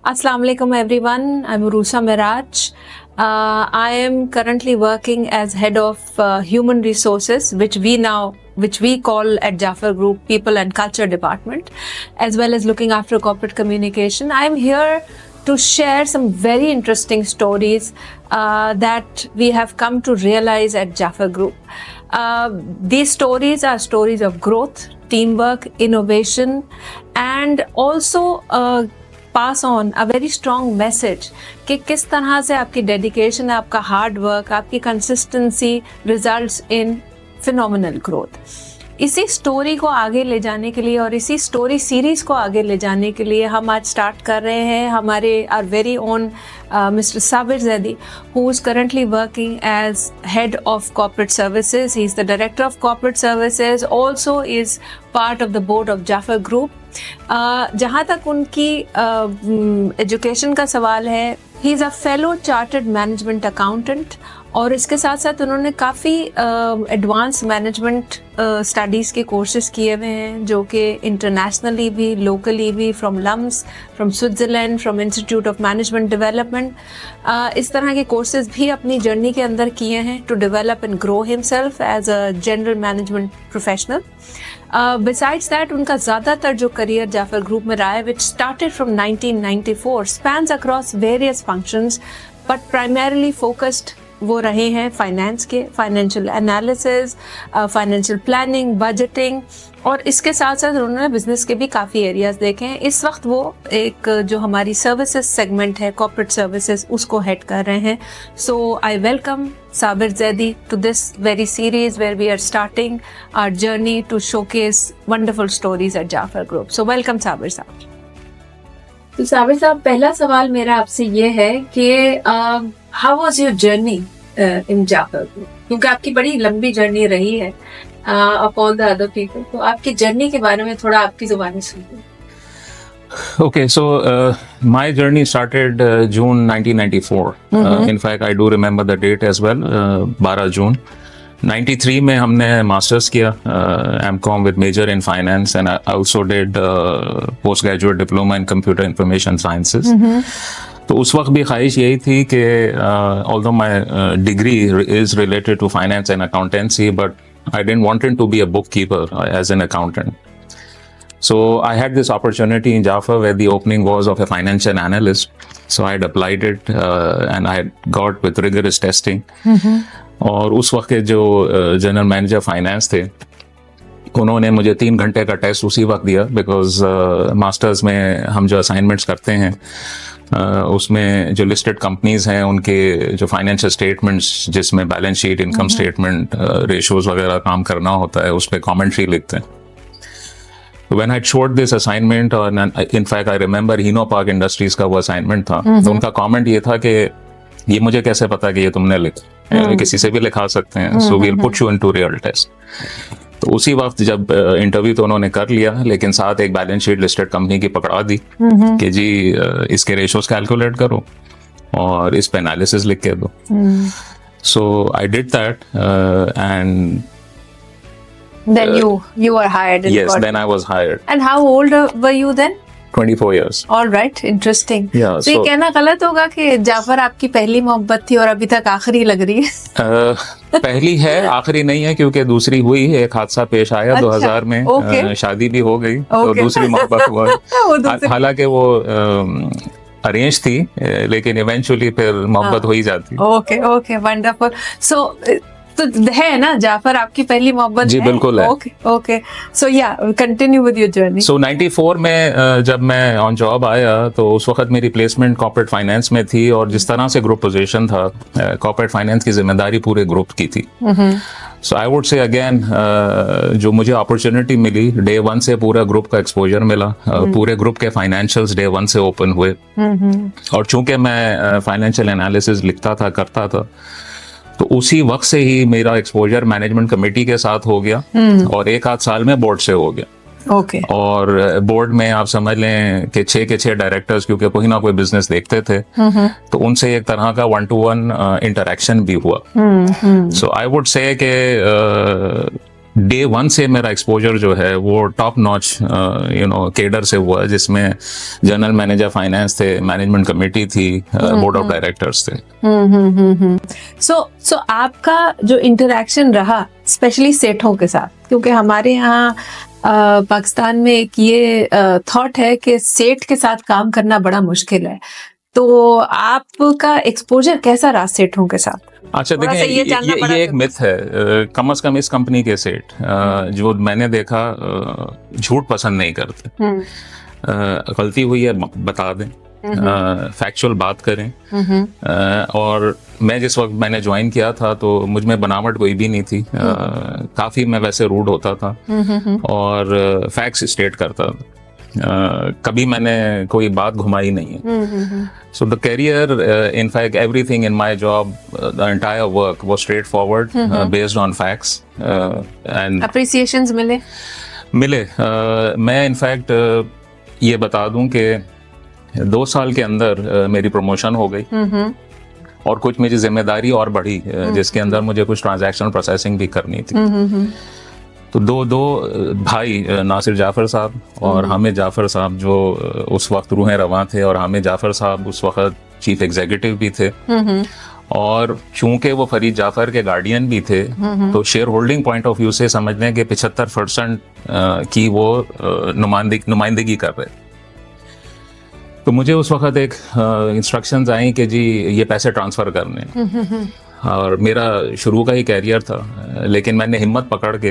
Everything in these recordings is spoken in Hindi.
Assalamu alaikum everyone. I'm Urusa Miraj. I am currently working as head of human resources, which we call at Jaffer Group People and Culture Department, as well as looking after corporate communication. I'm here to share some very interesting stories that we have come to realize at Jaffer Group. These stories are stories of growth, teamwork, innovation, and also pass on a very strong message कि किस तरह से आपकी डेडिकेशन, आपका हार्ड वर्क, आपकी consistency results in phenomenal growth. इसी स्टोरी को आगे ले जाने के लिए और इसी स्टोरी सीरीज को आगे ले जाने के लिए हम आज स्टार्ट कर रहे हैं हमारे our very own Mr. Sabir Zaidi, who is currently working as head of corporate services. He is the director of corporate services, also is part of the board of Jaffer Group. जहाँ तक उनकी एजुकेशन का सवाल है, he is a fellow chartered management accountant और इसके साथ साथ उन्होंने काफ़ी एडवांस मैनेजमेंट स्टडीज़ के कोर्सेज़ किए हुए हैं, जो कि इंटरनेशनली भी, लोकली भी, from LUMS, from Switzerland, from institute of management development. इस तरह के कोर्सेज़ भी अपनी जर्नी के अंदर किए हैं to develop and grow himself as a general management professional. Besides that, उनका ज़्यादातर जो करियर जाफर ग्रुप में रहा है, which started from 1994, spans across various functions, but primarily focused वो रहे हैं फाइनेंस के, financial analysis, financial planning, budgeting, और इसके साथ साथ उन्होंने बिजनेस के भी काफ़ी एरियाज देखे हैं। इस वक्त वो एक जो हमारी सर्विसेज सेगमेंट है, कॉर्पोरेट सर्विसेज, उसको हेड कर रहे हैं। So I welcome Sabir Zaidi to this very series where we are starting our journey to showcase wonderful stories at Jaffer Group. So welcome Sabir साहब। तो साबिर साहब, पहला सवाल मेरा आपसे ये है कि how was your journey in Jaffer group, क्योंकि आपकी बड़ी लंबी जर्नी रही है of all the other people, तो आपकी जर्नी के बारे में थोड़ा आपकी जुबानी सुनिए। Okay, so my journey started June 1994. In fact, I do remember the date as well, 12 जून 93 में हमने मास्टर्स किया M.Com with major in finance, and I also did postgraduate diploma in computer information sciences. तो उस वक्त भी ख्वाहिश यही थी कि although my degree is related to finance and accountancy, but I didn't want to be a bookkeeper as an accountant. So I had this opportunity in Jaffa where the opening was of a financial analyst. So I had applied it and I had got with rigorous testing. और उस वक्त के जो जनरल मैनेजर फाइनेंस थे, उन्होंने मुझे 3 घंटे का टेस्ट उसी वक्त दिया, बिकॉज मास्टर्स में हम जो असाइनमेंट्स करते हैं उसमें जो लिस्टेड कंपनीज हैं उनके जो फाइनेंशियल स्टेटमेंट्स, जिसमें balance sheet, income statement, ratios वगैरह काम करना होता है, उस पर कॉमेंट्री लिखते हैं। When I showed this assignment, और in fact I remember Hino Park Industries का वो assignment था, तो उनका comment ये था कि ये मुझे कैसे पता कि ये तुमने लिखा, किसी से भी लिखा सकते हैं, so we'll put you into real test। तो उसी वक्त जब इंटरव्यू तो उन्होंने कर लिया, लेकिन साथ एक बैलेंस शीट लिस्टेड कंपनी की पकड़ा दी कि जी इसके रेशोज कैलकुलेट करो और इस पे एनालिसिस लिख के दो। So I did that and then you were hired. Yes, then I was hired. And how old were you then? 24 years. All right, interesting. Yeah, तो ये कहना गलत होगा कि जाफर आपकी पहली मोहब्बत थी और अभी तक आखिरी लग रही है? पहली है, आखिरी नहीं है, क्योंकि दूसरी हुई, एक हादसा पेश आया। अच्छा, 2000 में शादी भी हो गई, तो दूसरी मोहब्बत हुआ। हालांकि वो अरेंज थी, लेकिन इवेंचुअली फिर मोहब्बत हो ही जाती। Okay wonderful. सो तो है ना, जाफर आपकी पहली मोहब्बत? जी बिल्कुल है। ओके सो या कंटिन्यू विद योर जर्नी। सो 94 में जब मैं ऑन जॉब आया तो उस वक्त मेरी प्लेसमेंट कॉर्पोरेट फाइनेंस में थी, और जिस तरह से ग्रुप पोजीशन था, कॉर्पोरेट फाइनेंस की जिम्मेदारी पूरे ग्रुप की थी। सो आई वुड से अगेन जो मुझे अपॉर्चुनिटी मिली, डे 1 से पूरा ग्रुप का एक्सपोजर मिला, पूरे ग्रुप के फाइनेंशियल्स डे 1 से ओपन हुए, और चूंकि मैं फाइनेंशियल एनालिसिस लिखता था, करता था, तो उसी वक्त से ही मेरा एक्सपोजर मैनेजमेंट कमेटी के साथ हो गया, और 1 आध साल में बोर्ड से हो गया। और बोर्ड में आप समझ लें कि 6 के 6 डायरेक्टर्स, क्योंकि कोई ना कोई बिजनेस देखते थे, तो उनसे एक तरह का 1-to-1 इंटरेक्शन भी हुआ। सो आई वुड से कि डे वन से मेरा एक्सपोजर जो है वो टॉप नॉच केडर से हुआ, जिसमें जनरल मैनेजर फाइनेंस थे, मैनेजमेंट कमेटी थी, बोर्ड ऑफ डायरेक्टर्स थे। सो आपका जो इंटरेक्शन रहा स्पेशली सेठों के साथ, क्योंकि हमारे यहाँ पाकिस्तान में एक ये थॉट है कि सेठ के साथ काम करना बड़ा मुश्किल है, तो आपका एक्सपोजर कैसा रहा सेठों के साथ? अच्छा थोड़ा सा देखिए, ये जानना बड़ा ये एक मिथ है। कम से कम इस कंपनी के सेठ जो मैंने देखा झूठ पसंद नहीं करते। गलती हुई है बता दें, फैक्चुअल बात करें। और मैं जिस वक्त मैंने ज्वाइन किया था तो मुझ में बनावट कोई भी नहीं थी। काफ़ी मैं वैसे रूड होता था और फैक्ट्स स्टेट करता था। कभी मैंने कोई बात घुमाई नहीं है। So the career, in fact everything in my job, the entire work was straightforward, based on facts, and अप्रिसिएशंस मिले? मैं इनफैक्ट ये बता दूं कि 2 साल के अंदर मेरी प्रमोशन हो गई और कुछ मेरी जिम्मेदारी और बढ़ी, जिसके अंदर मुझे कुछ ट्रांजैक्शनल प्रोसेसिंग भी करनी थी। तो दो भाई, नासिर जाफर साहब और हामिद जाफर साहब, जो उस वक्त रूहें रवां थे, और हामिद जाफर साहब उस वक्त चीफ एग्जीक्यूटिव भी थे, और चूंकि वो फरीद जाफर के गार्डियन भी थे, तो share holding point of view से समझ लें कि 75% की वो नुमाइंदगी कर रहे। तो मुझे उस वक्त एक इंस्ट्रक्शंस आई कि जी ये पैसे ट्रांसफ़र करने, और मेरा शुरू का ही कैरियर था, लेकिन मैंने हिम्मत पकड़ के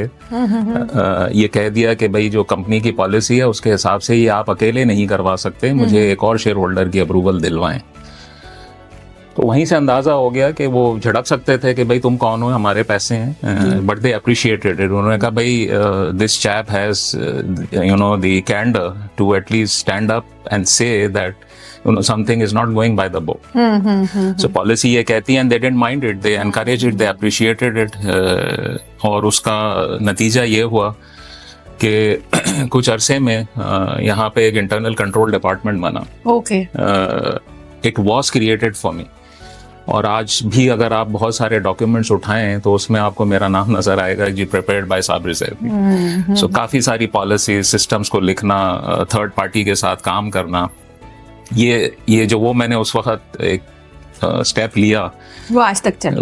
ये कह दिया कि भाई जो कंपनी की पॉलिसी है उसके हिसाब से ये आप अकेले नहीं करवा सकते, मुझे एक और शेयर होल्डर की अप्रूवल दिलवाएं। तो वहीं से अंदाज़ा हो गया कि वो झड़क सकते थे कि भाई तुम कौन हो, हमारे पैसे हैं, बट दे अप्रिशिएटेड इट। उन्होंने कहा भाई this chap has the candour to at least stand up and say that something is not going by the book. So policy ये कहती है, and they didn't mind it, they encouraged it, they appreciated it, और उसका नतीजा ये हुआ कि कुछ अरसे में यहाँ पे एक इंटरनल कंट्रोल डिपार्टमेंट बना। It was created for me, और आज भी अगर आप बहुत सारे डॉक्यूमेंट्स उठाएं तो उसमें आपको मेरा नाम नजर आएगा जी, प्रिपेयर्ड बाय साबिर ज़ैदी। सो काफ़ी सारी पॉलिसी सिस्टम्स को लिखना, थर्ड पार्टी के साथ काम करना, ये जो वो मैंने उस वक्त एक स्टेप लिया, वो आज तक चल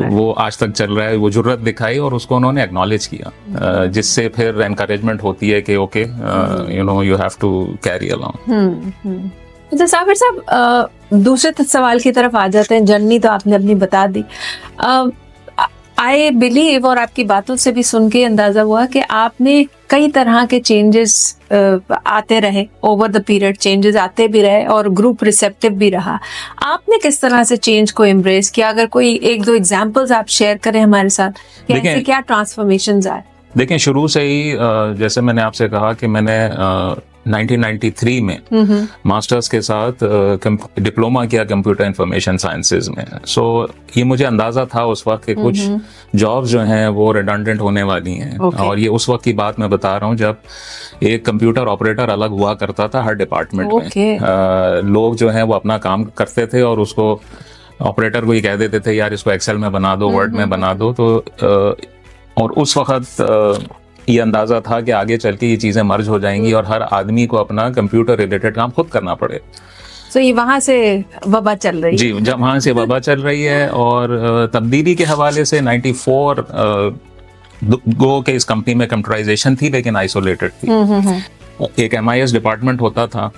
रहा है। वो जुर्रत दिखाई और उसको उन्होंने एक्नॉलेज किया, जिससे फिर एनकरेजमेंट होती है कि okay you have to carry along. अच्छा साबिर साहब, दूसरे सवाल की तरफ आ जाते हैं। जर्नी तो आपने अपनी बता दी। आई बिलीव, और आपकी बातों से भी सुन के अंदाजा हुआ कि आपने कई तरह के चेंजेस आते रहे ओवर द पीरियड, चेंजेस आते भी रहे और ग्रुप रिसेप्टिव भी रहा। आपने किस तरह से चेंज को एम्ब्रेस किया? अगर कोई 1-2 एग्जांपल्स आप शेयर करें हमारे साथ कि ऐसे क्या ट्रांसफॉर्मेशंस आए? देखें, शुरू से ही जैसे मैंने आपसे कहा कि मैंने 1993 में मास्टर्स के साथ डिप्लोमा किया कंप्यूटर इंफॉर्मेशन साइंसेज में। सो ये मुझे अंदाज़ा था उस वक्त कि कुछ जॉब्स जो हैं वो रिडंडेंट होने वाली हैं। और ये उस वक्त की बात मैं बता रहा हूँ जब एक कंप्यूटर ऑपरेटर अलग हुआ करता था हर डिपार्टमेंट में। लोग जो हैं वो अपना काम करते थे और उसको ऑपरेटर को ही कह देते थे यार इसको एक्सेल में बना दो, वर्ड में बना दो। तो और उस वक्त ये अंदाज़ा था कि आगे चल के ये चीज़ें मर्ज हो जाएंगी और हर आदमी को अपना कंप्यूटर रिलेटेड काम खुद करना पड़े। तो ये वहाँ से वबा चल रही है। जी, जब वहाँ से वबा चल रही है। और तब्दीली के हवाले से 94 गो के इस कंपनी में कंप्यूटराइजेशन थी लेकिन आइसोलेटेड थी। एक MIS डिपार्टमेंट होता था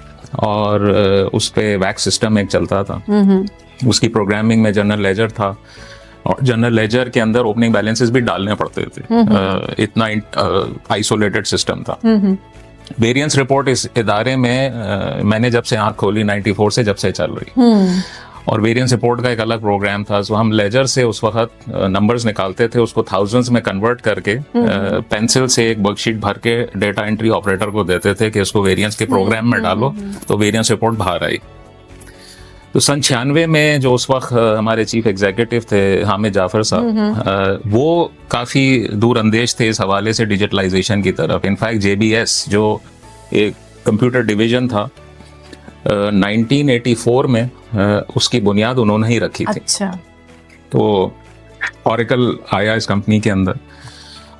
और उस पे वैक्स सिस्टम एक चलता था। उसकी प्रोग्रामिंग में जनरल लेजर था और जनरल लेजर के अंदर ओपनिंग बैलेंसेस भी डालने पड़ते थे। इतना आइसोलेटेड सिस्टम था। वेरिएंस रिपोर्ट इस इदारे में मैंने जब से आँख खोली 94 से जब से चल रही। और वेरिएंस रिपोर्ट का एक अलग प्रोग्राम था। तो हम लेजर से उस वक्त नंबर्स निकालते थे, उसको थाउजेंड्स में कन्वर्ट करके पेंसिल से एक वर्कशीट भर के डेटा एंट्री ऑपरेटर को देते थे कि इसको वेरिएंस के प्रोग्राम में डालो तो वेरिएंस रिपोर्ट बाहर आई। तो सन 96 में जो उस वक्त हमारे चीफ एग्जीक्यूटिव थे हामिद जाफर साहब, वो काफ़ी दूर अंदेश थे इस हवाले से डिजिटलाइजेशन की तरफ। इनफैक्ट JBS जो एक कंप्यूटर डिवीजन था 1984 में उसकी बुनियाद उन्होंने ही रखी थी। अच्छा। तो ऑरेकल आया इस कंपनी के अंदर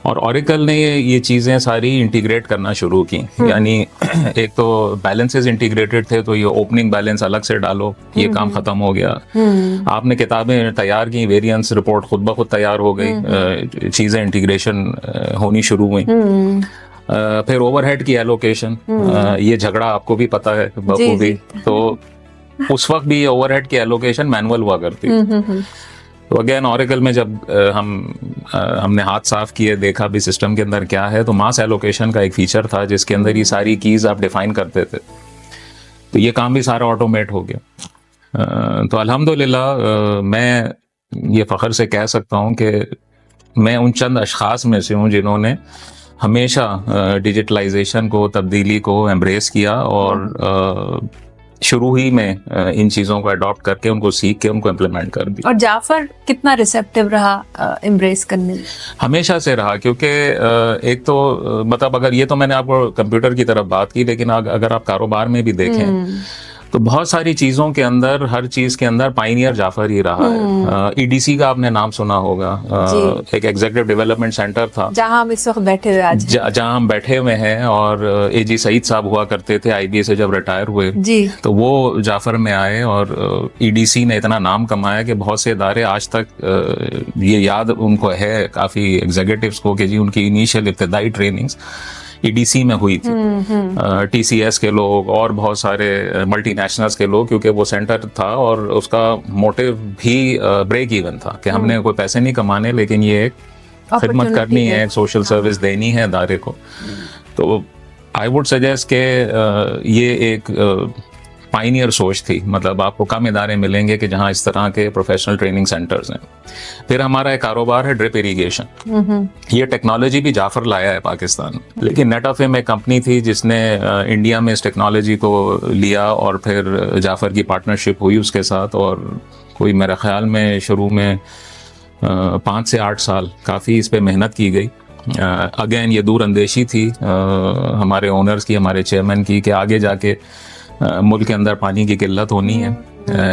और Oracle ने ये चीज़ें सारी इंटीग्रेट करना शुरू की। यानी एक तो बैलेंसेस इंटीग्रेटेड थे, तो ये ओपनिंग बैलेंस अलग से डालो, ये काम खत्म हो गया। आपने किताबें तैयार की, वेरिएंस रिपोर्ट खुद ब खुद तैयार हो गई, चीज़ें इंटीग्रेशन होनी शुरू हुई। फिर ओवरहेड की एलोकेशन, ये झगड़ा आपको भी पता है बखूबी। तो उस वक्त भी ये ओवरहेड की एलोकेशन मैनुअल हुआ करती। तो अगेन Oracle में जब हमने हाथ साफ किए, देखा भी सिस्टम के अंदर क्या है, तो मास एलोकेशन का एक फीचर था जिसके अंदर ये सारी कीज आप डिफाइन करते थे। तो ये काम भी सारा ऑटोमेट हो गया। तो अल्हम्दुलिल्लाह मैं ये फ़ख्र से कह सकता हूँ कि मैं उन चंद अशख़ास में से हूँ जिन्होंने हमेशा डिजिटलाइजेशन को, तब्दीली को एम्ब्रेस किया और शुरू ही में इन चीज़ों को अडॉप्ट करके, उनको सीख के, उनको इम्प्लीमेंट कर दिया। और जाफर कितना रिसेप्टिव रहा एम्ब्रेस करने में? हमेशा से रहा, क्योंकि एक तो मतलब अगर ये तो मैंने आपको कंप्यूटर की तरफ बात की, लेकिन अगर आप कारोबार में भी देखें तो बहुत सारी चीज़ों के अंदर, हर चीज़ के अंदर पायनियर जाफर ही रहा है। ईडीसी का आपने नाम सुना होगा, एक एग्जीक्यूटिव डेवलपमेंट सेंटर था जहां हम इस वक्त बैठे हुए आज जहां हम बैठे हुए हैं। और एजी सईद साहब हुआ करते थे, आईबीए से जब रिटायर हुए तो वो जाफर में आए और ईडीसी ने इतना नाम कमाया कि बहुत से इदारे आज तक ये याद उनको है, काफ़ी एग्जीक्यूटिव्स को, कि जी उनकी इनिशियल इब्तदाई ट्रेनिंग्स ईडीसी में हुई थी। टीसीएस के लोग और बहुत सारे मल्टीनेशनल्स के लोग, क्योंकि वो सेंटर था और उसका मोटिव भी ब्रेक इवन था कि हमने कोई पैसे नहीं कमाने, लेकिन ये एक खिदमत करनी है, एक सोशल सर्विस देनी है अदारे को। तो आई वुड सजेस्ट के ये एक पायनियर सोच थी। मतलब आपको कम इदारे मिलेंगे कि जहाँ इस तरह के प्रोफेशनल ट्रेनिंग सेंटर्स हैं। फिर हमारा एक कारोबार है ड्रिप इरिगेशन। ये टेक्नोलॉजी भी जाफर लाया है पाकिस्तान में, लेकिन नेटाफिम एक कंपनी थी जिसने इंडिया में इस टेक्नोलॉजी को लिया और फिर जाफर की पार्टनरशिप हुई उसके साथ। और कोई मेरे ख्याल में शुरू में 5 से 8 साल काफ़ी इस पर मेहनत की गई। अगेन ये दूर अंदेशी थी हमारे ओनर्स की, हमारे चेयरमैन की, कि आगे जाके मुल्क के अंदर पानी की किल्लत होनी है,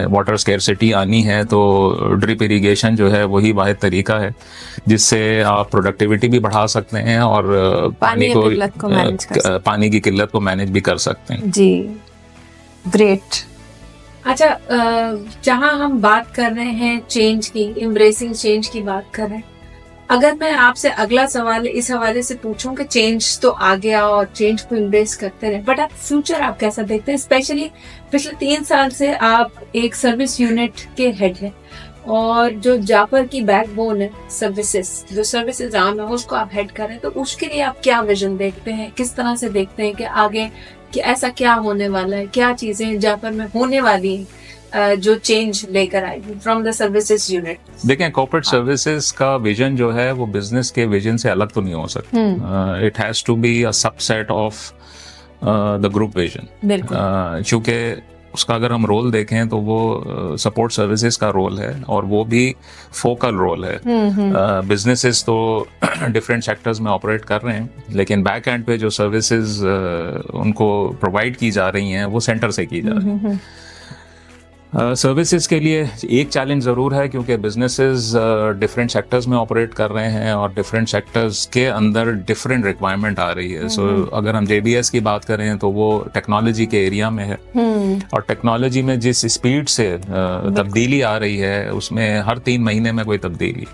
वाटर स्केर्सिटी आनी है, तो ड्रिप इरिगेशन जो है वही वाहिद तरीका है जिससे आप प्रोडक्टिविटी भी बढ़ा सकते हैं और पानी की किल्लत को मैनेज भी कर सकते हैं। जी, ग्रेट। अच्छा, जहां हम बात कर रहे हैं चेंज की, एम्ब्रेसिंग चेंज की बात कर रहे हैं, अगर मैं आपसे अगला सवाल इस हवाले से पूछूं कि चेंज तो आ गया और चेंज को एम्ब्रेस करते रहे, बट आप फ्यूचर आप कैसा देखते हैं? स्पेशली पिछले 3 साल से आप एक सर्विस यूनिट के हेड हैं और जो जाफर की बैकबोन है सर्विसेज, जो सर्विसेज आम है उसको आप हेड कर रहे हैं, तो उसके लिए आप क्या विजन देखते हैं? किस तरह से देखते हैं कि आगे कि ऐसा क्या होने वाला है, क्या चीजें जाफर में होने वाली हैं जो चेंज लेकर आएगी फ्रॉम द सर्विसेज यूनिट? देखें, कॉर्पोरेट सर्विसेज का विजन जो है वो बिजनेस के विजन से अलग तो नहीं हो सकता। It has to be a subset of the group vision. चूंकि उसका अगर हम रोल देखें तो वो सपोर्ट सर्विसेज का रोल है और वो भी फोकल रोल है। बिजनेसेस तो डिफरेंट सेक्टर्स में ऑपरेट कर रहे हैं, लेकिन बैक एंड पे जो सर्विसेज उनको प्रोवाइड की जा रही हैं वो सेंटर से की जा रही हैं। सर्विसेज के लिए एक चैलेंज ज़रूर है, क्योंकि बिजनेसेस डिफरेंट सेक्टर्स में ऑपरेट कर रहे हैं और डिफरेंट सेक्टर्स के अंदर डिफरेंट रिक्वायरमेंट आ रही है। सो अगर हम जेबीएस की बात करें तो वो टेक्नोलॉजी के एरिया में है और टेक्नोलॉजी में जिस स्पीड से तब्दीली आ रही है उसमें हर 3 महीने में कोई तब्दीली।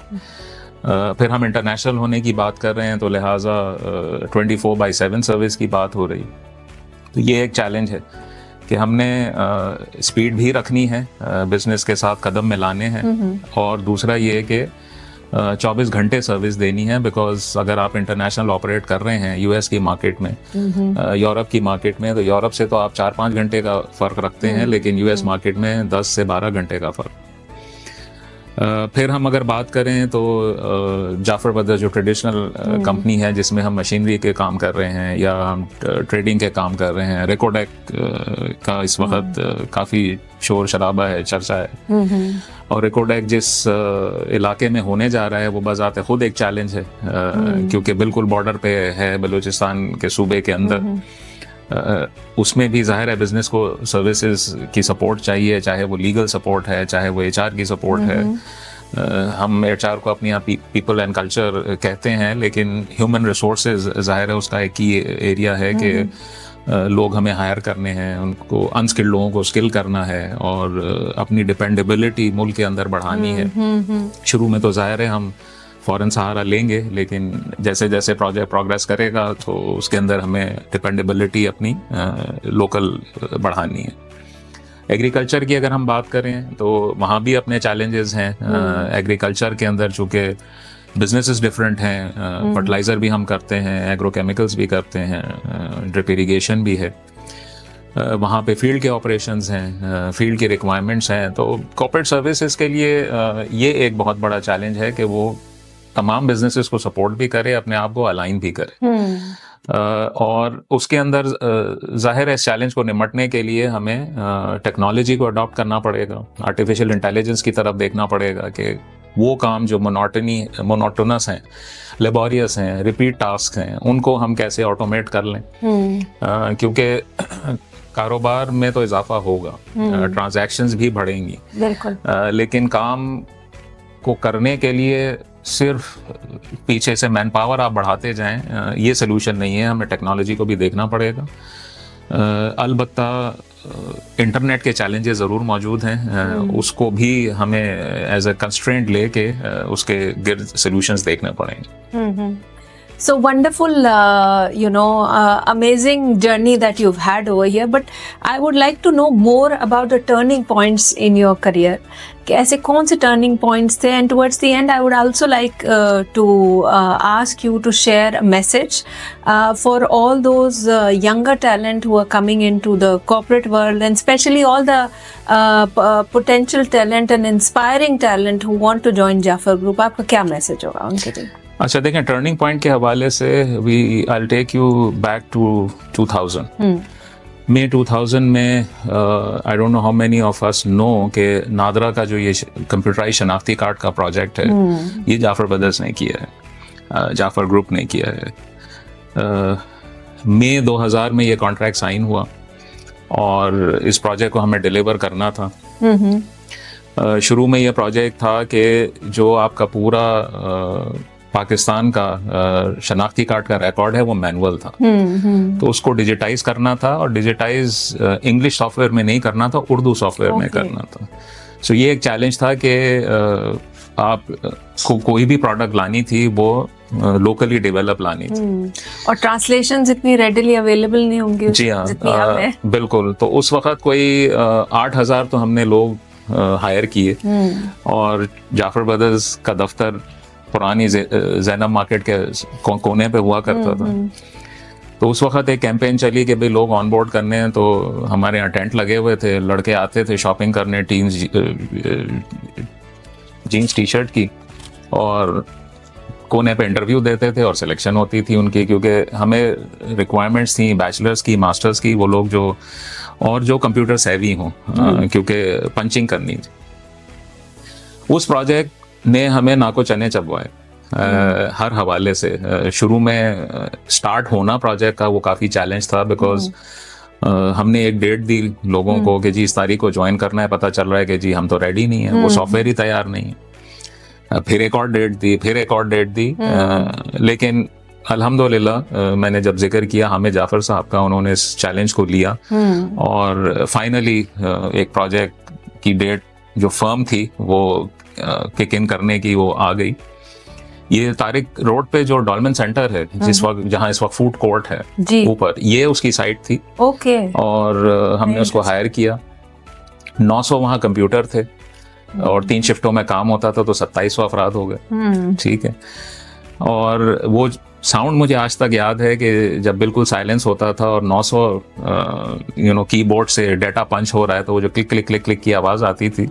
फिर हम इंटरनेशनल होने की बात कर रहे हैं तो लिहाजा 24/7 सर्विस की बात हो रही। तो ये एक चैलेंज है कि हमने स्पीड भी रखनी है, बिजनेस के साथ कदम मिलाने हैं, और दूसरा ये कि 24 घंटे सर्विस देनी है। बिकॉज अगर आप इंटरनेशनल ऑपरेट कर रहे हैं यूएस की मार्केट में, यूरोप की मार्केट में, तो यूरोप से तो आप 4-5 घंटे का फ़र्क रखते हैं, लेकिन यूएस मार्केट में 10 से 12 घंटे का फ़र्क। फिर हम अगर बात करें तो जाफर ब्रदर्स जो ट्रेडिशनल कंपनी है जिसमें हम मशीनरी के काम कर रहे हैं या हम ट्रेडिंग के काम कर रहे हैं, रेकोडेक का इस वक्त काफ़ी शोर शराबा है, चर्चा है। और रेकोडेक जिस इलाके में होने जा रहा है वो बज़ाते खुद एक चैलेंज है, क्योंकि बिल्कुल बॉर्डर पे है बलूचिस्तान के सूबे के अंदर। उसमें भी जाहिर है बिजनेस को सर्विसेज की सपोर्ट चाहिए, चाहे वो लीगल सपोर्ट है, चाहे वो एचआर की सपोर्ट है, हम HR को अपनी यहाँ पीपल एंड कल्चर कहते हैं, लेकिन ह्यूमन रिसोर्सेज ज़ाहिर है उसका एक ही एरिया है कि लोग हमें हायर करने हैं, उनको अनस्किल्ड लोगों को स्किल करना है और अपनी डिपेंडेबिलिटी मुल्क के अंदर बढ़ानी है। शुरू में तो ज़ाहिर है हम फॉरेन सहारा लेंगे, लेकिन जैसे जैसे प्रोजेक्ट प्रोग्रेस करेगा तो उसके अंदर हमें डिपेंडेबिलिटी अपनी लोकल बढ़ानी है। एग्रीकल्चर की अगर हम बात करें तो वहाँ भी अपने चैलेंजेस हैं। एग्रीकल्चर के अंदर चूँकि बिजनेसेस डिफरेंट हैं, फर्टिलाइज़र भी हम करते हैं, एग्रोकेमिकल्स भी करते हैं, ड्रिप इरिगेशन भी है, वहाँ पे फील्ड के ऑपरेशंस हैं, फील्ड की रिक्वायरमेंट्स हैं। तो कॉर्पोरेट सर्विसेज के लिए ये एक बहुत बड़ा चैलेंज है कि वो तमाम बिजनेसेस को सपोर्ट भी करे, अपने आप को अलाइन भी करे। और उसके अंदर जाहिर है इस चैलेंज को निमटने के लिए हमें टेक्नोलॉजी को अडॉप्ट करना पड़ेगा, आर्टिफिशियल इंटेलिजेंस की तरफ देखना पड़ेगा कि वो काम जो मोनोटोनस हैं, लेबोरियस हैं, रिपीट टास्क हैं, उनको हम कैसे ऑटोमेट कर लें। क्योंकि कारोबार में तो इजाफा होगा, ट्रांजैक्शंस भी बढ़ेंगी, लेकिन काम को करने के लिए सिर्फ पीछे से मैन पावर आप बढ़ाते जाएं, ये सोल्यूशन नहीं है। हमें टेक्नोलॉजी को भी देखना पड़ेगा। अलबत्ता इंटरनेट के चैलेंजेस ज़रूर मौजूद हैं, उसको भी हमें एज अ कंस्ट्रेंट लेके उसके गिर्द सोल्यूशंस देखने पड़ेंगे। So wonderful, amazing journey that you've had over here. But I would like to know more about the turning points in your career. कि ऐसे कौन से turning points थे? And towards the end, I would also like to ask you to share a message for all those younger talent who are coming into the corporate world, and especially all the potential talent and inspiring talent who want to join Jaffer Group. आपका क्या message होगा उनके लिए? अच्छा, देखें, टर्निंग पॉइंट के हवाले से I'll take you back to 2000. May 2000 में I don't know how many of us know कि नादरा का जो ये कंप्यूटराइज शनाख्ती कार्ड का प्रोजेक्ट है, ये जाफर ब्रदर्स ने किया है, जाफर ग्रुप ने किया है। मई 2000 में ये कॉन्ट्रैक्ट साइन हुआ और इस प्रोजेक्ट को हमें डिलीवर करना था। शुरू में ये प्रोजेक्ट था कि जो आपका पूरा पाकिस्तान का शनाख्ती कार्ड का रिकॉर्ड है वो मैनुअल था, तो उसको डिजिटाइज करना था, और डिजिटाइज इंग्लिश सॉफ्टवेयर में नहीं करना था, उर्दू सॉफ्टवेयर में करना था। सो ये एक चैलेंज था कि आप को कोई भी प्रोडक्ट लानी थी वो लोकली डेवलप लानी थी, और ट्रांसलेशंस इतनी रेडिली अवेलेबल नहीं होंगी। जी हाँ, बिल्कुल। तो उस वक्त कोई 8000 तो हमने लोग हायर किए, और जाफर ब्रदर्स का दफ्तर पुरानी ज़ैनब मार्केट के कोने पे हुआ करता था। तो उस वक्त एक कैंपेन चली कि भाई लोग ऑन बोर्ड करने हैं, तो हमारे यहाँ टेंट लगे हुए थे, लड़के आते थे शॉपिंग करने जीन्स टी शर्ट की, और कोने पे इंटरव्यू देते थे और सिलेक्शन होती थी उनकी, क्योंकि हमें रिक्वायरमेंट्स थी बैचलर्स की, मास्टर्स की, वो लोग जो कंप्यूटर सेवी हों, क्योंकि पंचिंग करनी थी। उस प्रोजेक्ट ने हमें नाको चने चबवाए हर हवाले से। शुरू में स्टार्ट होना प्रोजेक्ट का वो काफ़ी चैलेंज था, बिकॉज हमने एक डेट दी लोगों को कि जी इस तारीख को ज्वाइन करना है, पता चल रहा है कि जी हम तो रेडी नहीं है, वो सॉफ्टवेयर ही तैयार नहीं है। फिर एक और डेट दी, फिर एक और डेट दी, लेकिन अल्हम्दुलिल्लाह मैंने जब जिक्र किया हमें जाफर साहब का, उन्होंने इस चैलेंज को लिया और फाइनली एक प्रोजेक्ट की डेट जो फर्म थी वो किक इन करने की वो आ गई। ये तारिक रोड पे जो डॉल्मेन सेंटर है, जहाँ इस वक्त फूड कोर्ट है ऊपर, ये उसकी साइट थी। और हमने उसको हायर किया। 900 वहाँ कंप्यूटर थे और 3 शिफ्टों में काम होता था, तो 2700 अफराद हो गए। ठीक है। और वो साउंड मुझे आज तक याद है कि जब बिल्कुल साइलेंस होता था और 900 कीबोर्ड से डेटा पंच हो रहा है, तो वो जो क्लिक क्लिक क्लिक क्लिक की आवाज आती थी।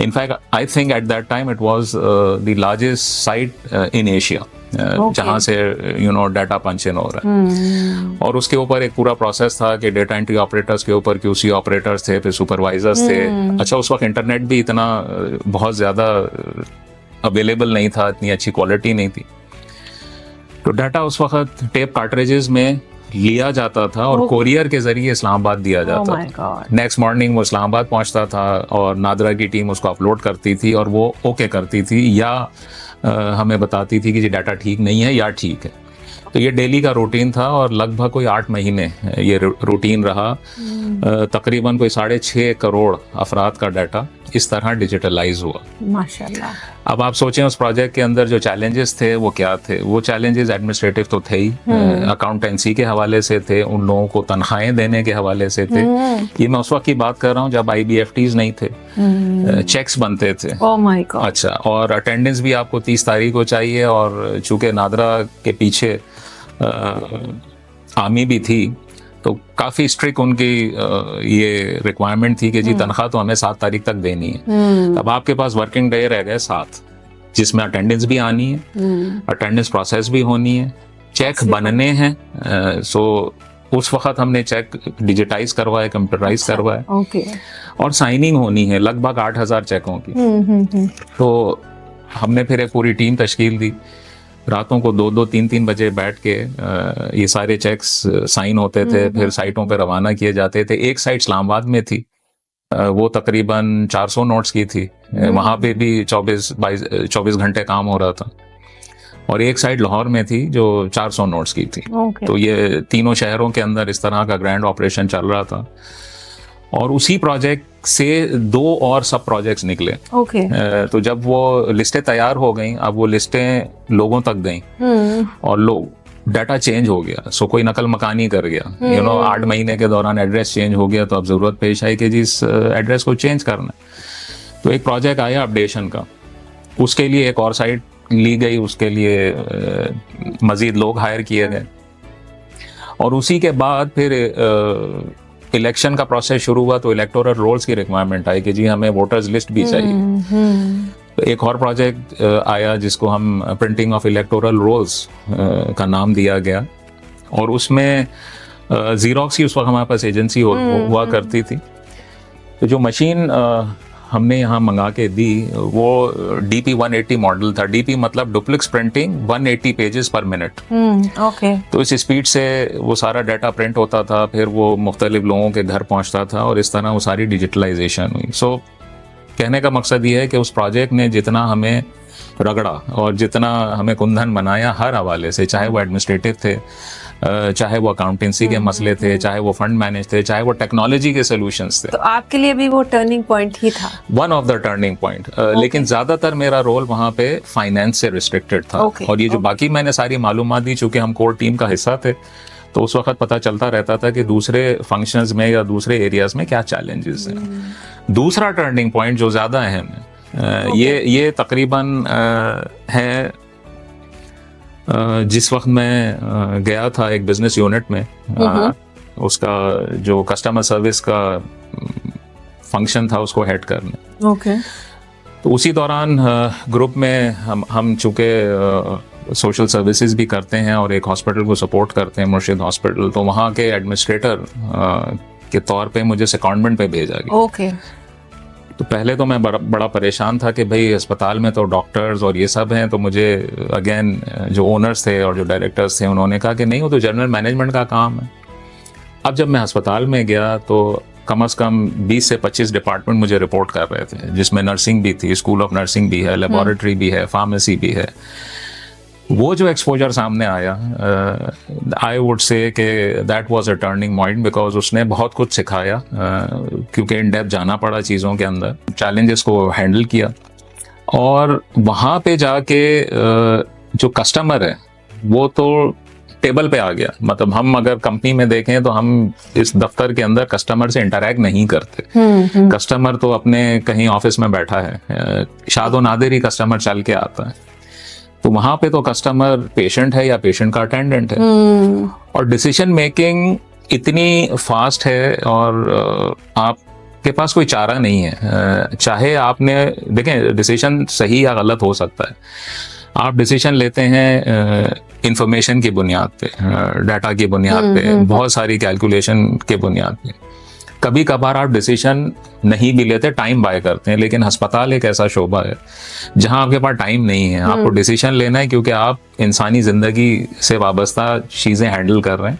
In fact I think at that time it was the largest site in Asia, जहाँ से डाटा पंच इन हो रहा है। और उसके ऊपर एक पूरा प्रोसेस था कि डेटा एंट्री ऑपरेटर्स के ऊपर QC ऑपरेटर्स थे, फिर सुपरवाइजर्स थे। अच्छा, उस वक्त इंटरनेट भी इतना बहुत ज़्यादा अवेलेबल नहीं था, इतनी अच्छी क्वालिटी नहीं थी, तो डाटा उस वक्त टेप कार्ट्रिजेस में लिया जाता था और कोरियर के जरिए इस्लामाबाद दिया Oh जाता my था। God. नेक्स्ट मॉर्निंग वो इस्लामाबाद पहुंचता था और नादरा की टीम उसको अपलोड करती थी और वो ओके करती थी या हमें बताती थी कि ये डाटा ठीक नहीं है या ठीक है। तो ये डेली का रूटीन था और लगभग कोई 8 महीने ये रूटीन रहा। तकरीबन कोई 6.5 करोड़ अफराद का डाटा इस तरह डिजिटलाइज हुआ। माशाल्लाह। अब आप सोचें उस प्रोजेक्ट के अंदर जो चैलेंजेस थे वो क्या थे। वो चैलेंजेस एडमिनिस्ट्रेटिव तो थे ही, अकाउंटेंसी के हवाले से थे, उन लोगों को तनख्वाहें देने के हवाले से थे। ये मैं उस वक्त की बात कर रहा हूँ जब IBFTs नहीं थे, चेक्स बनते थे। Oh my God. अच्छा, और अटेंडेंस भी आपको 30 तारीख को चाहिए और चूंकि नादरा के पीछे आर्मी भी थी तो काफ़ी स्ट्रिक्ट उनकी ये रिक्वायरमेंट थी कि जी तनख्वाह तो हमें 7 तारीख तक देनी है। अब आपके पास वर्किंग डे रह गए 7, जिसमें अटेंडेंस भी आनी है, अटेंडेंस प्रोसेस भी होनी है, चेक बनने हैं। सो उस वक्त हमने चेक डिजिटाइज करवाए, कंप्यूटराइज करवाए ओके। और साइनिंग होनी है लगभग 8,000 चेकों की। तो हमने फिर एक पूरी टीम तश्कील दी, रातों को 2-2, 3-3 बजे बैठ के ये सारे चेक्स साइन होते थे, फिर साइटों पे रवाना किए जाते थे। एक साइट इस्लामाबाद में थी, वो तकरीबन 400 नोट्स की थी, वहाँ पे भी 24 घंटे काम हो रहा था। और एक साइट लाहौर में थी जो 400 नोट्स की थी। तो ये तीनों शहरों के अंदर इस तरह का ग्रैंड ऑपरेशन चल रहा था। और उसी प्रोजेक्ट से 2 और सब प्रोजेक्ट्स निकले। तो जब वो लिस्टें तैयार हो गई, अब वो लिस्टें लोगों तक गई और लोग डाटा चेंज हो गया। सो कोई नकल मकानी कर गया, 8 महीने के दौरान एड्रेस चेंज हो गया। तो अब जरूरत पेश आई कि जिस एड्रेस को चेंज करना है। तो एक प्रोजेक्ट आया अपडेशन का, उसके लिए एक और साइट ली गई, उसके लिए मजीद लोग हायर किए गए। और उसी के बाद फिर इलेक्शन का प्रोसेस शुरू हुआ तो इलेक्टोरल रोल्स की रिक्वायरमेंट आई कि जी हमें वोटर्स लिस्ट भी चाहिए। तो एक और प्रोजेक्ट आया जिसको हम प्रिंटिंग ऑफ इलेक्टोरल रोल्स का नाम दिया गया। और उसमें जीरोक्स की उस वक्त हमारे पास एजेंसी हुआ करती थी। तो जो मशीन हमने यहाँ मंगा के दी वो DP 180 मॉडल था। DP मतलब डुप्लेक्स प्रिंटिंग 180 पेजेस पर मिनट। तो इस स्पीड से वो सारा डाटा प्रिंट होता था, फिर वो मुख्तलिफ लोगों के घर पहुँचता था और इस तरह वो सारी डिजिटलाइजेशन हुई। सो कहने का मकसद ये है कि उस प्रोजेक्ट ने जितना हमें रगड़ा और जितना हमें कुंदन बनाया हर हवाले से, चाहे वो एडमिनिस्ट्रेटिव थे, चाहे वो अकाउंटेंसी के मसले थे, चाहे वो फंड मैनेज थे, चाहे वो टेक्नोलॉजी के सॉल्यूशंस थे। तो आपके लिए भी वो टर्निंग पॉइंट ही था? One of the turning point. लेकिन ज्यादातर मेरा रोल वहाँ पे फाइनेंस से रिस्ट्रिक्टेड था। और ये जो बाकी मैंने सारी मालूमात दी, चूंकि हम कोर टीम का हिस्सा थे, तो उस वक्त पता चलता रहता था कि दूसरे फंक्शंस में या दूसरे एरियाज में क्या चैलेंजेस हैं। दूसरा टर्निंग पॉइंट जो ज्यादा अहम है, ये तकरीबन है जिस वक्त मैं गया था एक बिजनेस यूनिट में, उसका जो कस्टमर सर्विस का फंक्शन था उसको हेड करने। तो उसी दौरान ग्रुप में हम चूँकि सोशल सर्विसेज भी करते हैं और एक हॉस्पिटल को सपोर्ट करते हैं, मुर्शिद हॉस्पिटल, तो वहाँ के एडमिनिस्ट्रेटर के तौर पे मुझे सेकंडमेंट पे भेजा गया। तो पहले तो मैं बड़ा परेशान था कि भाई अस्पताल में तो डॉक्टर्स और ये सब हैं। तो मुझे अगेन जो ओनर्स थे और जो डायरेक्टर्स थे उन्होंने कहा कि नहीं, वो तो जनरल मैनेजमेंट का काम है। अब जब मैं अस्पताल में गया तो कम से कम 20 से 25 डिपार्टमेंट मुझे रिपोर्ट कर रहे थे, जिसमें नर्सिंग भी थी, स्कूल ऑफ नर्सिंग भी है, लेबोरेटरी भी है, फार्मेसी भी है। वो जो एक्सपोजर सामने आया, आई वुड से कि that was a turning point, because उसने बहुत कुछ सिखाया, क्योंकि इन डेप्थ जाना पड़ा चीज़ों के अंदर, चैलेंजेस को हैंडल किया। और वहाँ पे जाके जो कस्टमर है वो तो टेबल पे आ गया। मतलब हम अगर कंपनी में देखें तो हम इस दफ्तर के अंदर कस्टमर से इंटरैक्ट नहीं करते। कस्टमर तो अपने कहीं ऑफिस में बैठा है, शादो नादिर ही कस्टमर चल के आता है। तो वहां पे तो कस्टमर पेशेंट है या पेशेंट का अटेंडेंट है। और डिसीजन मेकिंग इतनी फास्ट है और आपके पास कोई चारा नहीं है। चाहे आपने देखें, डिसीजन सही या गलत हो सकता है। आप डिसीजन लेते हैं इंफॉर्मेशन की बुनियाद पे, डाटा की बुनियाद पे, बहुत सारी कैलकुलेशन के बुनियाद पे। कभी कभार आप डिसीजन नहीं भी लेते, टाइम बाय करते हैं। लेकिन अस्पताल एक ऐसा शोबा है जहां आपके पास टाइम नहीं है, आपको डिसीजन लेना है, क्योंकि आप इंसानी जिंदगी से वाबस्ता चीजें हैंडल कर रहे हैं।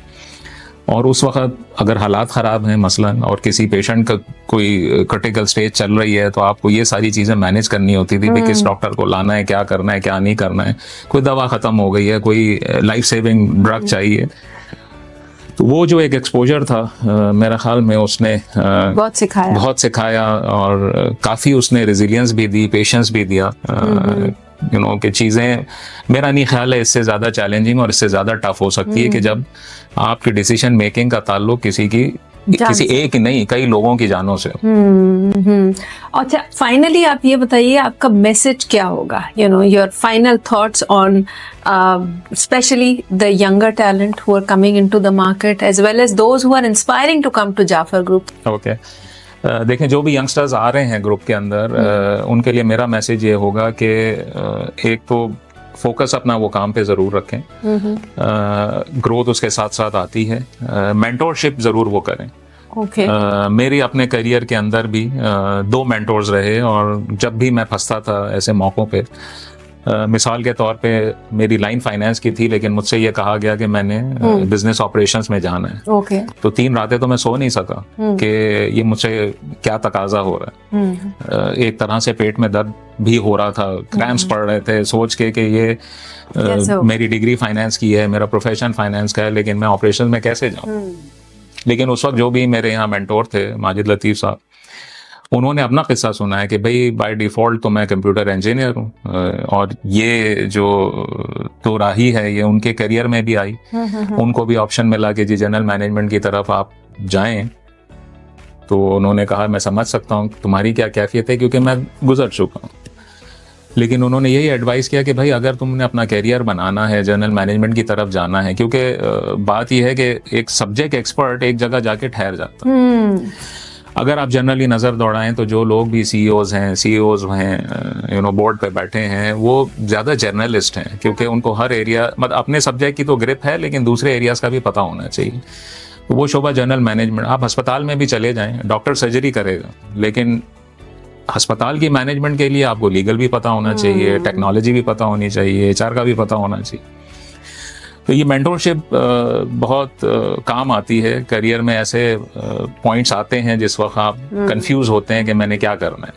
और उस वक्त अगर हालात ख़राब हैं मसलन और किसी पेशेंट का कोई क्रिटिकल स्टेज चल रही है तो आपको ये सारी चीज़ें मैनेज करनी होती थी कि किस डॉक्टर को लाना है, क्या करना है, क्या नहीं करना है, कोई दवा ख़त्म हो गई है, कोई लाइफ सेविंग ड्रग चाहिए। तो वो जो एक एक्सपोजर था मेरा ख्याल में उसने बहुत सिखाया और काफ़ी उसने रेजिलियंस भी दी, पेशेंस भी दिया। कि चीज़ें, मेरा नहीं ख्याल है इससे ज़्यादा चैलेंजिंग और इससे ज़्यादा टफ हो सकती है कि जब आपकी डिसीजन मेकिंग का ताल्लुक किसी एक नहीं कई लोगों की जानों से। अच्छा, फाइनली आप ये बताइए आपका मैसेज क्या होगा, your final thoughts on specially the younger talent who are coming into the market as well as those who are inspiring to come to Jaffer group. Okay, देखें जो भी यंगस्टर्स आ रहे हैं ग्रुप के अंदर उनके लिए मेरा मैसेज ये होगा कि एक तो फोकस अपना वो काम पे ज़रूर रखें, ग्रोथ उसके साथ साथ आती है, मेंटोरशिप ज़रूर वो करें। मेरी अपने करियर के अंदर भी 2 मेंटोर्स रहे और जब भी मैं फंसता था ऐसे मौक़ों पे, मिसाल के तौर पे मेरी लाइन फाइनेंस की थी लेकिन मुझसे ये कहा गया कि मैंने बिजनेस ऑपरेशंस में जाना है। तो 3 रातें तो मैं सो नहीं सका कि ये मुझसे क्या तकाजा हो रहा है। एक तरह से पेट में दर्द भी हो रहा था, क्रैम्प्स पड़ रहे थे सोच के कि ये मेरी डिग्री फाइनेंस की है, मेरा प्रोफेशन फाइनेंस का है, लेकिन मैं ऑपरेशन में कैसे जाऊँ। लेकिन उस वक्त जो भी मेरे यहाँ मेंटोर थे माजिद लतीफ़ साहब, उन्होंने अपना किस्सा सुना है कि भाई बाय डिफ़ॉल्ट तो मैं कंप्यूटर इंजीनियर हूँ और ये जो तो राही है ये उनके करियर में भी आई। उनको भी ऑप्शन मिला कि जी जनरल मैनेजमेंट की तरफ आप जाएं। तो उन्होंने कहा मैं समझ सकता हूँ तुम्हारी क्या कैफियत है क्योंकि मैं गुजर चुका हूँ। लेकिन उन्होंने यही एडवाइस किया कि भाई अगर तुमने अपना कैरियर बनाना है, जनरल मैनेजमेंट की तरफ जाना है, क्योंकि बात यह है कि एक सब्जेक्ट एक्सपर्ट एक जगह जाके ठहर जाता है। अगर आप जनरली नज़र दौड़ाएं तो जो लोग भी सीईओज हैं बोर्ड पे बैठे हैं वो ज़्यादा जर्नलिस्ट हैं क्योंकि उनको हर एरिया मतलब अपने सब्जेक्ट की तो ग्रिप है लेकिन दूसरे एरियाज़ का भी पता होना चाहिए। तो वो शोबा जनरल मैनेजमेंट, आप अस्पताल में भी चले जाएं, डॉक्टर सर्जरी करेगा लेकिन अस्पताल की मैनेजमेंट के लिए आपको लीगल भी पता होना चाहिए, टेक्नोलॉजी भी पता होनी चाहिए, HR का भी पता होना चाहिए। तो ये मेंटोरशिप बहुत काम आती है करियर में। ऐसे पॉइंट्स आते हैं जिस वक्त आप कंफ्यूज होते हैं कि मैंने क्या करना है।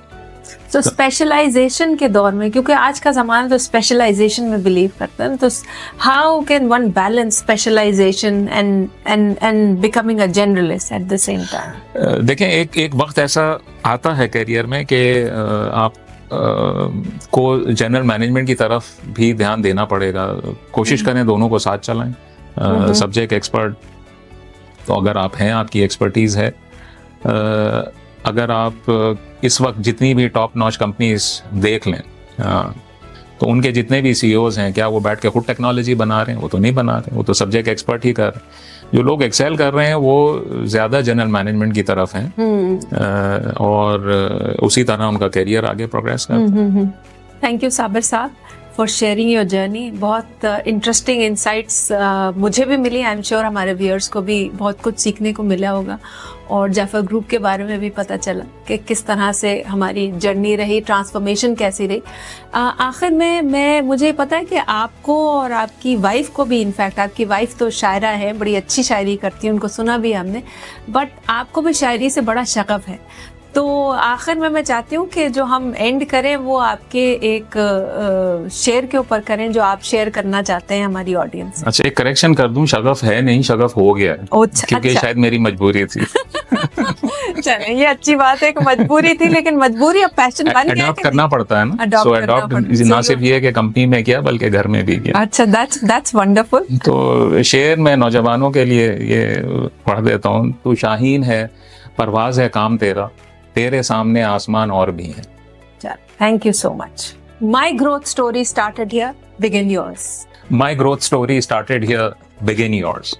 तो स्पेशलाइजेशन के दौर में, क्योंकि आज का ज़माना तो स्पेशलाइजेशन में बिलीव करता है, तो how can one balance specialisation and becoming a generalist at the same time? देखें एक वक्त ऐसा आता है करियर में कि आप को जनरल मैनेजमेंट की तरफ भी ध्यान देना पड़ेगा। कोशिश करें दोनों को साथ चलाएं। सब्जेक्ट एक्सपर्ट तो अगर आप हैं, आपकी एक्सपर्टीज़ है, अगर आप इस वक्त जितनी भी टॉप नॉच कंपनीज देख लें तो उनके जितने भी CEOs हैं क्या वो बैठ के खुद टेक्नोलॉजी बना रहे हैं? वो तो नहीं बना रहे, वो तो सब्जेक्ट एक्सपर्ट ही कर रहे हैं। जो लोग एक्सेल कर रहे हैं वो ज़्यादा जनरल मैनेजमेंट की तरफ हैं और उसी तरह उनका करियर आगे प्रोग्रेस करता है। थैंक यू साबिर साहब फॉर शेयरिंग योर जर्नी। बहुत इंटरेस्टिंग इंसाइट्स मुझे भी मिली, आई एम श्योर हमारे व्यूअर्स को भी बहुत कुछ सीखने को मिला होगा और जाफर ग्रुप के बारे में भी पता चला कि किस तरह से हमारी जर्नी रही, ट्रांसफॉर्मेशन कैसी रही। आखिर में मुझे पता है कि आपको और आपकी वाइफ को भी, इनफैक्ट आपकी वाइफ तो शायरा है, बड़ी अच्छी शायरी करती है, उनको सुना भी हमने, बट आपको भी शायरी से बड़ा शगफ है। तो आखिर में मैं चाहती हूँ कि जो हम एंड करें वो आपके एक शेयर के ऊपर करें जो आप शेयर करना चाहते हैं हमारी ऑडियंस। अच्छा, एक करेक्शन कर दूं, शगफ है नहीं, शगफ हो गया है। क्योंकि शायद मेरी मजबूरी थी। चलें, ये अच्छी बात है कि मजबूरी थी, लेकिन मजबूरी अब पैशन बन गया, अडॉप्ट करना पड़ता है ना। सो अडॉप्ट ना सिर्फ ये कि कंपनी में किया बल्कि घर में भी किया। अच्छा, दैट्स वंडरफुल। तो शेर मैं नौजवानों के लिए ये पढ़ देता हूँ। तू शाहीन है, परवाज है काम तेरा, तेरे सामने आसमान और भी है। Thank you so much. My growth story started here, begin yours. My growth story started here, begin yours.